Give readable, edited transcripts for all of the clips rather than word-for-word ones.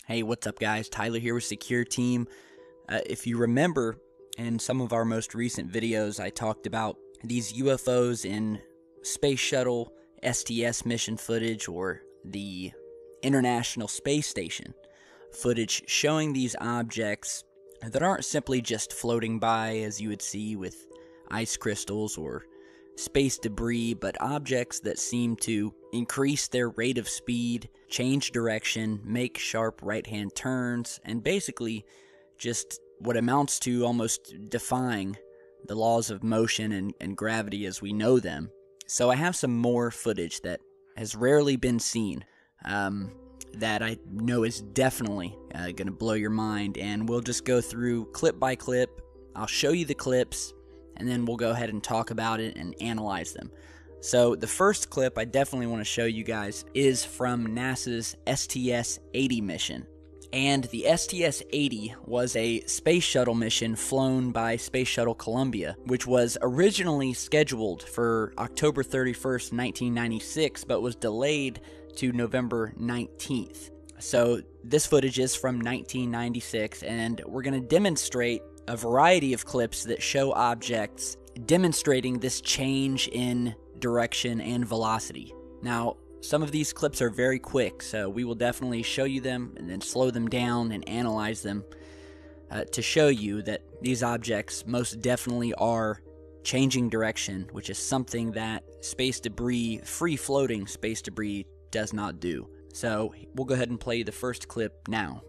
Hey, what's up, guys? Tyler here with Secure Team. If you remember, in some of our most recent videos, I talked about these UFOs in Space Shuttle STS mission footage or the International Space Station footage showing these objects that aren't simply just floating by as you would see with ice crystals or space debris, but objects that seem to increase their rate of speed, change direction, make sharp right-hand turns, and basically just what amounts to almost defying the laws of motion and gravity as we know them. So I have some more footage that has rarely been seen that I know is definitely going to blow your mind, and we'll just go through clip by clip. I'll show you the clips, and then we'll go ahead and talk about it and analyze them. So the first clip I definitely want to show you guys is from NASA's STS-80 mission. And the STS-80 was a space shuttle mission flown by Space Shuttle Columbia, which was originally scheduled for October 31st, 1996, but was delayed to November 19th. So this footage is from 1996, and we're going to demonstrate a variety of clips that show objects demonstrating this change in direction and velocity. Now, some of these clips are very quick, so we will definitely show you them and then slow them down and analyze them to show you that these objects most definitely are changing direction, which is something that space debris, free-floating space debris, does not do. So we'll go ahead and play the first clip now.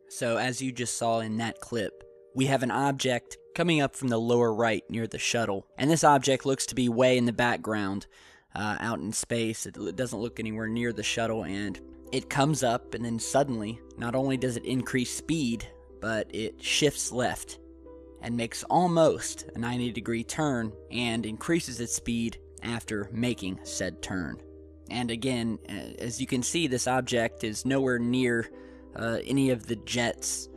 So as you just saw in that clip, we have an object coming up from the lower right near the shuttle. And this object looks to be way in the background, out in space. It doesn't look anywhere near the shuttle, and it comes up, and then suddenly, not only does it increase speed, but it shifts left and makes almost a 90-degree turn and increases its speed after making said turn. And again, as you can see, this object is nowhere near any of the jets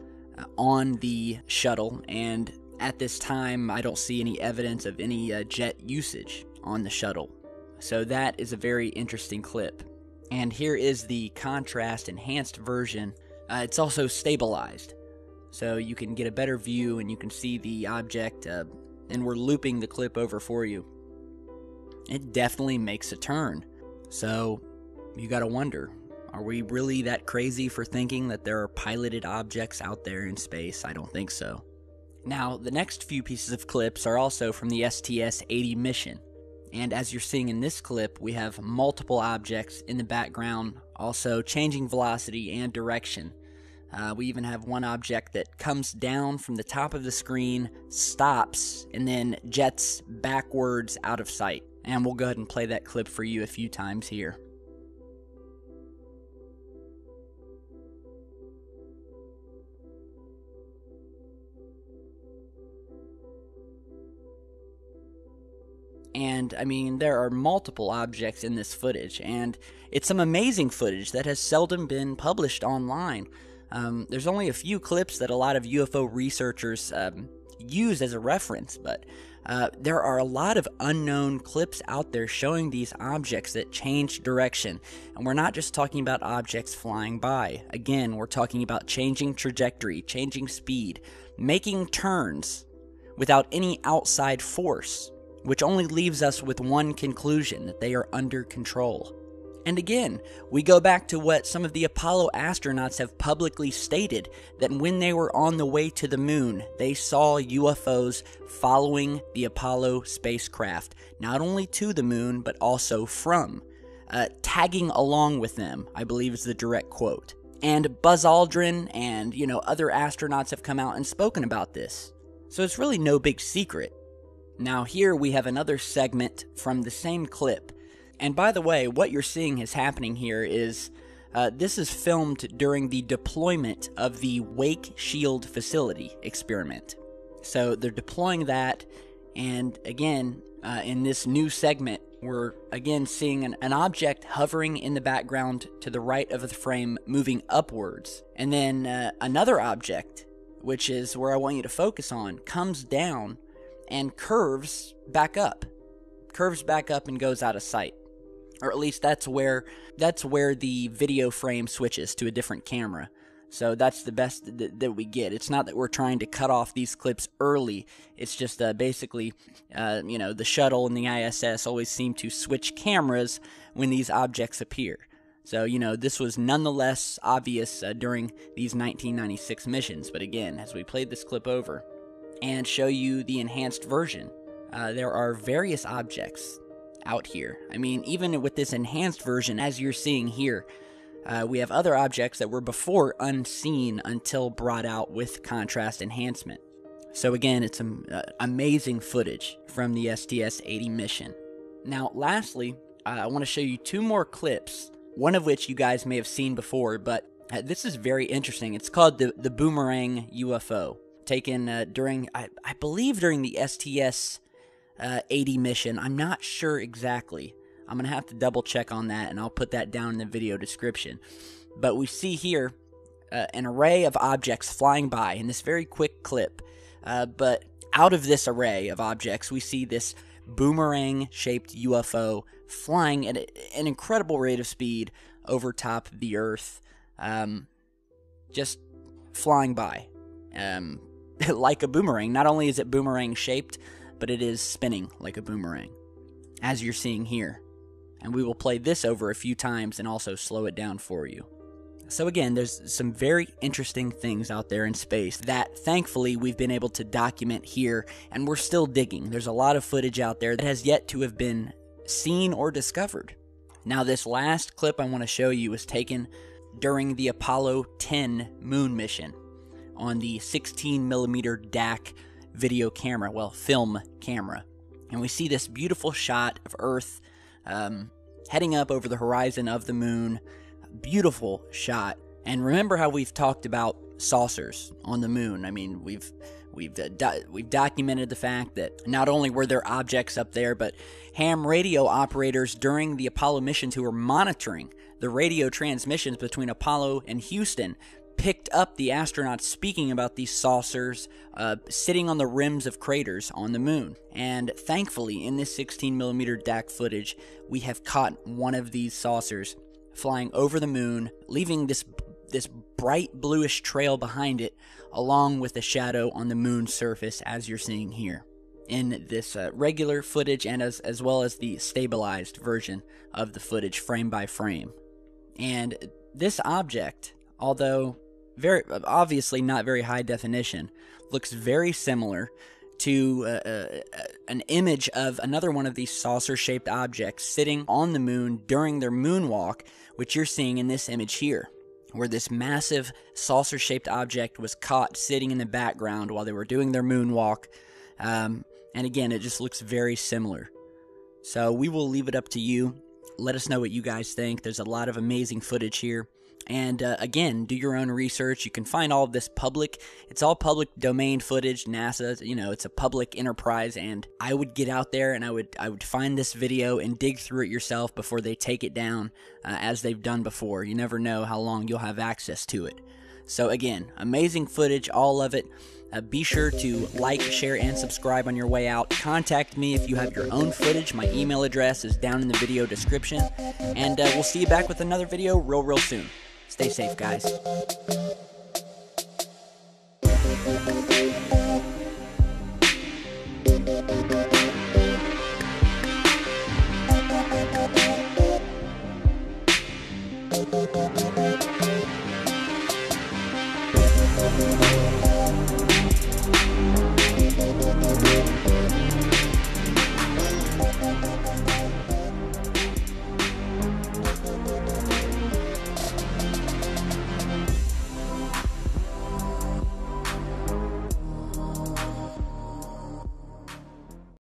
on the shuttle, and at this time I don't see any evidence of any jet usage on the shuttle. So that is a very interesting clip. And here is the contrast enhanced version. It's also stabilized, so you can get a better view and you can see the object, and we're looping the clip over for you. It definitely makes a turn. So you gotta wonder, are we really that crazy for thinking that there are piloted objects out there in space? I don't think so. Now, the next few pieces of clips are also from the STS-80 mission. And as you're seeing in this clip, we have multiple objects in the background, also changing velocity and direction. We even have one object that comes down from the top of the screen, stops, and then jets backwards out of sight. And we'll go ahead and play that clip for you a few times here. And, I mean, there are multiple objects in this footage, and it's some amazing footage that has seldom been published online. There's only a few clips that a lot of UFO researchers use as a reference, but there are a lot of unknown clips out there showing these objects that change direction. And we're not just talking about objects flying by. Again, we're talking about changing trajectory, changing speed, making turns without any outside force, which only leaves us with one conclusion, that they are under control. And again, we go back to what some of the Apollo astronauts have publicly stated, that when they were on the way to the moon, they saw UFOs following the Apollo spacecraft, not only to the moon, but also from, tagging along with them, I believe is the direct quote. And Buzz Aldrin and, other astronauts have come out and spoken about this. So it's really no big secret. Now here we have another segment from the same clip. And by the way, what you're seeing is happening here is this is filmed during the deployment of the Wake Shield Facility experiment. So they're deploying that, and again, in this new segment, we're again seeing an object hovering in the background to the right of the frame, moving upwards. And then another object, which is where I want you to focus on, comes down and curves back up. Curves back up and goes out of sight. Or at least that's where the video frame switches to a different camera. So that's the best that we get. It's not that we're trying to cut off these clips early. It's just basically, the shuttle and the ISS always seem to switch cameras when these objects appear. So, this was nonetheless obvious during these 1996 missions. But again, as we played this clip over and show you the enhanced version, there are various objects out here. I mean, even with this enhanced version, as you're seeing here, we have other objects that were before unseen until brought out with contrast enhancement. So again, it's amazing footage from the STS-80 mission. Now, lastly, I want to show you two more clips, one of which you guys may have seen before, but this is very interesting. It's called the Boomerang UFO, taken during, I believe, during the STS-80 mission. I'm not sure exactly. I'm going to have to double check on that, and I'll put that down in the video description. But we see here an array of objects flying by in this very quick clip. But out of this array of objects, we see this boomerang-shaped UFO flying at an incredible rate of speed over top of the Earth, just flying by like a boomerang. Not only is it boomerang-shaped, but it is spinning like a boomerang, as you're seeing here. And we will play this over a few times and also slow it down for you. So again, there's some very interesting things out there in space that thankfully we've been able to document here, and we're still digging. There's a lot of footage out there that has yet to have been seen or discovered. Now, this last clip I want to show you was taken during the Apollo 10 moon mission on the 16mm DAC video camera, well, film camera. And we see this beautiful shot of Earth heading up over the horizon of the moon. Beautiful shot. And remember how we've talked about saucers on the moon. I mean, we've documented the fact that not only were there objects up there, but ham radio operators during the Apollo missions who were monitoring the radio transmissions between Apollo and Houston picked up the astronauts speaking about these saucers sitting on the rims of craters on the moon. And thankfully, in this 16mm DAC footage, we have caught one of these saucers flying over the moon, leaving this bright bluish trail behind it, along with the shadow on the moon's surface, as you're seeing here in this regular footage, and as well as the stabilized version of the footage frame by frame. And this object, although very obviously not very high definition, looks very similar to an image of another one of these saucer-shaped objects sitting on the moon during their moonwalk, which you're seeing in this image here, where this massive saucer-shaped object was caught sitting in the background while they were doing their moonwalk. And again, it just looks very similar. So we will leave it up to you. Let us know what you guys think. There's a lot of amazing footage here. And again, do your own research. You can find all of this public. It's all public domain footage. NASA, it's a public enterprise. And I would get out there and I would find this video and dig through it yourself before they take it down, as they've done before. You never know how long you'll have access to it. So again, amazing footage, all of it. Be sure to like, share, and subscribe on your way out. Contact me if you have your own footage. My email address is down in the video description. And we'll see you back with another video real soon. Stay safe, guys.